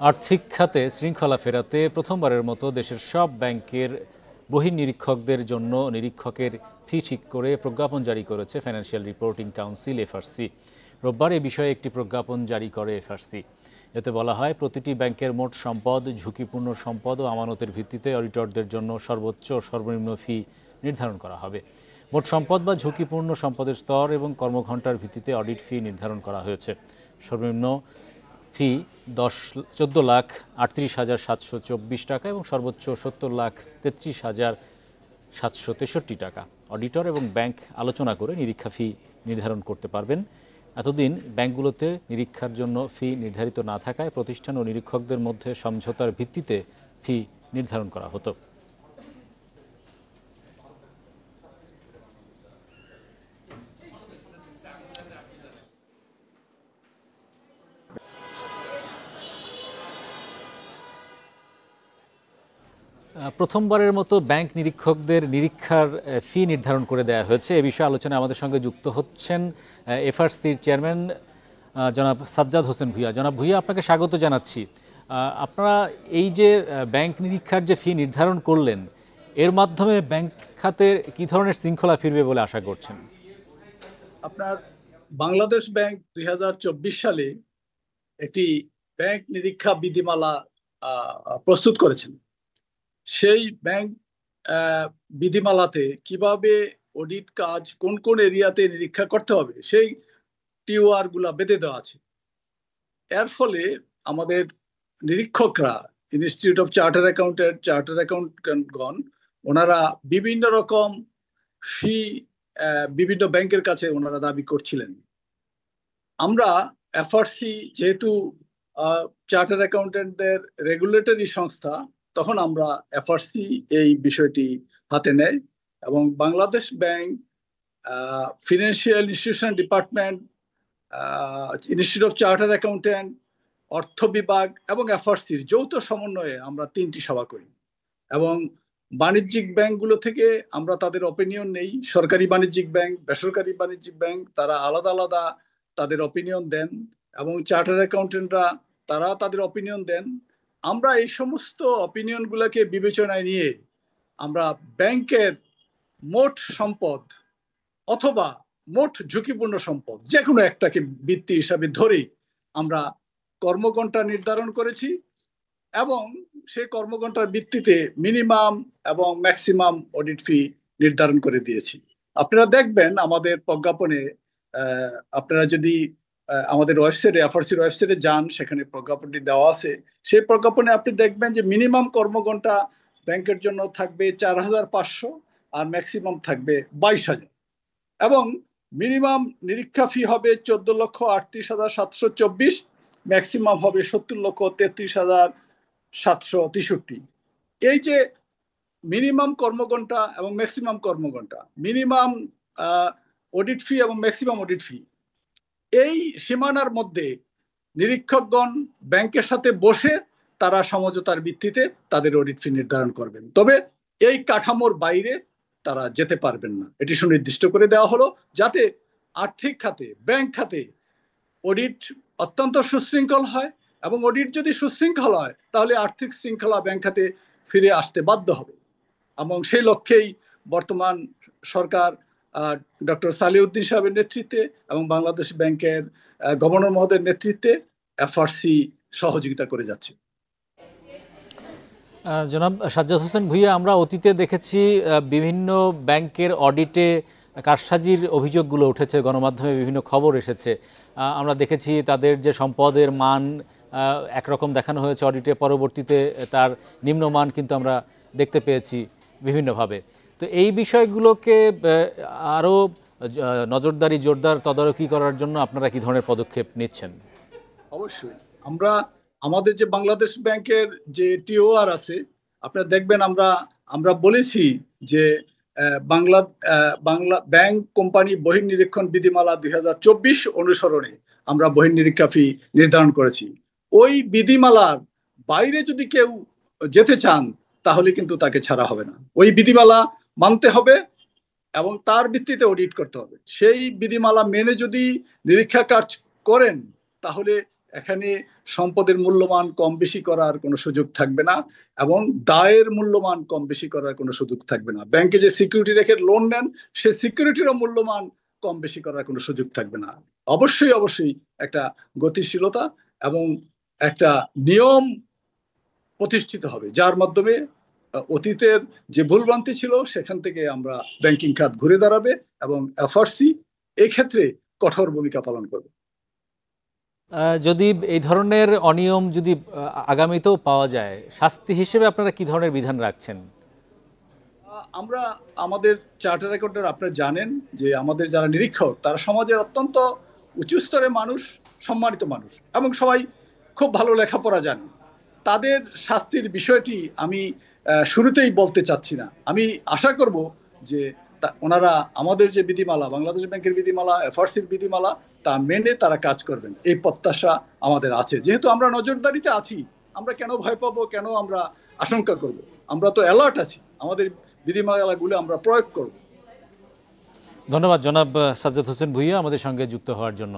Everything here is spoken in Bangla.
আর্থিক খাতে শৃঙ্খলা ফেরাতে প্রথমবারের মতো দেশের সব ব্যাংকের বহির্নিরীক্ষকদের জন্য নিরীক্ষকের ফি ঠিক করে প্রজ্ঞাপন জারি করেছে ফাইন্যান্সিয়াল রিপোর্টিং কাউন্সিল এফআরসি। রোববার এ বিষয়ে একটি প্রজ্ঞাপন জারি করে এফআরসি। এতে বলা হয়, প্রতিটি ব্যাংকের মোট সম্পদ, ঝুঁকিপূর্ণ সম্পদ ও আমানতের ভিত্তিতে অডিটরদের জন্য সর্বোচ্চ ও সর্বনিম্ন ফি নির্ধারণ করা হবে। মোট সম্পদ বা ঝুঁকিপূর্ণ সম্পদের স্তর এবং কর্মঘণ্টার ভিত্তিতে অডিট ফি নির্ধারণ করা হয়েছে। সর্বনিম্ন ফি 14,38,724 টাকা এবং সর্বোচ্চ 70,33,763 টাকা। অডিটর এবং ব্যাংক আলোচনা করে নিরীক্ষা ফি নির্ধারণ করতে পারবেন। এতদিন ব্যাংকগুলোতে নিরীক্ষার জন্য ফি নির্ধারিত না থাকায় প্রতিষ্ঠান ও নিরীক্ষকদের মধ্যে সমঝোতার ভিত্তিতে ফি নির্ধারণ করা হতো। প্রথমবারের মতো ব্যাংক নিরীক্ষকদের নিরীক্ষার ফি নির্ধারণ করে দেওয়া হয়েছে। এ বিষয়ে আলোচনায় আমাদের সঙ্গে যুক্ত হচ্ছেন এফআরসির চেয়ারম্যান জনাব সাজ্জাদ হোসেন ভূঁইয়া। জনাব ভূঁইয়া, আপনাকে স্বাগত জানাচ্ছি। আপনারা এই যে ব্যাংক নিরীক্ষার যে ফি নির্ধারণ করলেন, এর মাধ্যমে ব্যাংক খাতে কী ধরনের শৃঙ্খলা ফিরবে বলে আশা করছেন? আপনার বাংলাদেশ ব্যাংক 2024 সালে একটি ব্যাংক নিরীক্ষা বিধিমালা প্রস্তুত করেছেন। সেই ব্যাংক বিধিমালাতে কিভাবে অডিট কাজ কোন কোন এরিয়াতে নিরীক্ষা করতে হবে সেই টিওআর গুলা বেঁধে দেওয়া আছে। এর ফলে আমাদের নিরীক্ষকরা, ইনস্টিটিউট অফ চার্টার অ্যাকাউন্টগণ, ওনারা বিভিন্ন রকম ফি বিভিন্ন ব্যাংকের কাছে ওনারা দাবি করছিলেন। আমরা এফআরসি যেহেতু চার্টার অ্যাকাউন্টেন্টদের রেগুলেটরি সংস্থা, তখন আমরা এফআরসি এই বিষয়টি হাতে নেয় এবং Bangladesh bank, financial institution department, institute of charter accountant, অর্থ বিভাগ এবং এফআরসির যৌথ সমন্বয়ে আমরা 3টি সভা করি এবং বাণিজ্যিক ব্যাংকগুলো থেকে আমরা তাদের অপিনিয়ন নেই। সরকারি বাণিজ্যিক ব্যাংক, বেসরকারি বাণিজ্যিক ব্যাংক, তারা আলাদা আলাদা তাদের অপিনিয়ন দেন এবং চার্টার অ্যাকাউন্টেন্টরা তারা তাদের অপিনিয়ন দেন। আমরা এই সমস্ত অপিনিয়নগুলোকে বিবেচনায় নিয়ে আমরা ব্যাংকের মোট সম্পদ অথবা মোট ঝুঁকিপূর্ণ সম্পদ যে কোনো একটাকে ভিত্তি হিসাবে ধরে আমরা কর্মঘণ্টা নির্ধারণ করেছি এবং সেই কর্মঘণ্টার ভিত্তিতে মিনিমাম এবং ম্যাক্সিমাম অডিট ফি নির্ধারণ করে দিয়েছি। আপনারা দেখবেন আমাদের প্রজ্ঞাপনে, আপনারা যদি আমাদের ওয়েবসাইটে, এফআরসির ওয়েবসাইটে যান, সেখানে প্রজ্ঞাপনটি দেওয়া আছে। সেই প্রজ্ঞাপনে আপনি দেখবেন যে মিনিমাম কর্মঘণ্টা ব্যাংকের জন্য থাকবে 4,500 আর ম্যাক্সিমাম থাকবে 22,000 এবং মিনিমাম নিরীক্ষা ফি হবে 14,38,724, ম্যাক্সিমাম হবে 70,33,763। এই যে মিনিমাম কর্মঘণ্টা এবং ম্যাক্সিমাম কর্মঘণ্টা, মিনিমাম অডিট ফি এবং ম্যাক্সিমাম অডিট ফি, এই সীমানার মধ্যে নিরীক্ষকগণ ব্যাংকের সাথে বসে তারা সমঝোতার ভিত্তিতে তাদের অডিট ফি নির্ধারণ করবেন। তবে এই কাঠামোর বাইরে তারা যেতে পারবেন না। এটি সুনির্দিষ্ট করে দেওয়া হলো যাতে আর্থিক খাতে, ব্যাংক খাতে অডিট অত্যন্ত সুশৃঙ্খল হয় এবং অডিট যদি সুশৃঙ্খল হয় তাহলে আর্থিক শৃঙ্খলা ব্যাংক খাতে ফিরে আসতে বাধ্য হবে। এবং সেই লক্ষ্যেই বর্তমান সরকার ডক্টর সালেউদ্দিন সাহেবের নেতৃত্বে এবং বাংলাদেশ ব্যাংকের গভর্নর মহোদয়ের নেতৃত্বে এফআরসি সহযোগিতা করে যাচ্ছে। জনাব সাজ্জাদ হোসেন ভূঁইয়া, আমরা অতীতে দেখেছি বিভিন্ন ব্যাংকের অডিটে কারসাজির অভিযোগগুলো উঠেছে, গণমাধ্যমে বিভিন্ন খবর এসেছে। আমরা দেখেছি তাদের যে সম্পদের মান একরকম দেখানো হয়েছে অডিটে, পরবর্তীতে তার নিম্নমান কিন্তু আমরা দেখতে পেয়েছি বিভিন্নভাবে। তো এই বিষয়গুলোকে আরও নজরদারি, জোরদার তদারকি করার জন্য আপনারা কি ধরনের পদক্ষেপ নিচ্ছেন? অবশ্যই আমরা আমাদের যে বাংলাদেশ ব্যাংকের যে টিওআর আছে, আপনারা দেখবেন আমরা বলেছি যে বাংলা ব্যাংক কোম্পানি বহির্নিরীক্ষণ বিধিমালা 2024 অনুসরণে আমরা বহির্নিরীক্ষা ফি নির্ধারণ করেছি। ওই বিধিমালার বাইরে যদি কেউ যেতে চান তাহলে কিন্তু তাকে ছাড়া হবে না। ওই বিধিমালা মানতে হবে এবং তার ভিত্তিতে অডিট করতে হবে। সেই বিধিমালা মেনে যদি নিরীক্ষা কাজ করেন তাহলে এখানে সম্পদের মূল্যমান কম বেশি করার কোনো সুযোগ থাকবে না এবং দায়ের মূল্যমান কম বেশি করার কোনো সুযোগ থাকবে না। ব্যাংকে যে সিকিউরিটি রেখে লোন নেন সে সিকিউরিটিরও মূল্যমান কম বেশি করার কোনো সুযোগ থাকবে না। অবশ্যই অবশ্যই একটা গতিশীলতা এবং একটা নিয়ম প্রতিষ্ঠিত হবে, যার মাধ্যমে অতীতের যে ভুলভ্রান্তি ছিল সেখান থেকে আমরা ব্যাংকিং খাত ঘুরে দাঁড়াবে এবং এফআরসি এক্ষেত্রে কঠোর ভূমিকা পালন করবে। যদি এই ধরনের অনিয়ম যদি আগামীতেও পাওয়া যায়, শাস্তি হিসেবে আপনারা কি ধরনের বিধান রাখছেন? আমরা আমাদের চার্টার অ্যাকাউন্টেন্ট আপনারা জানেন যে আমাদের যারা নিরীক্ষক তারা সমাজের অত্যন্ত উঁচু স্তরের মানুষ, সম্মানিত মানুষ এবং সবাই খুব ভালো লেখাপড়া জানে। তাদের শাস্তির বিষয়টি আমি শুরুতেই বলতে চাচ্ছি না। আমি আশা করব যে ওনারা আমাদের যে বিধিমালা, বাংলাদেশ ব্যাংকের বিধিমালা, এফআরসির বিধিমালা তা মেনে তারা কাজ করবেন, এই প্রত্যাশা আমাদের আছে। যেহেতু আমরা নজরদারিতে আছি, আমরা কেন ভয় পাবো, কেন আমরা আশঙ্কা করব? আমরা তো অ্যালার্ট আছি, আমাদের বিধিমালাগুলো আমরা প্রয়োগ করব। ধন্যবাদ জনাব সাজ্জাদ হোসেন ভূঁইয়া আমাদের সঙ্গে যুক্ত হওয়ার জন্য।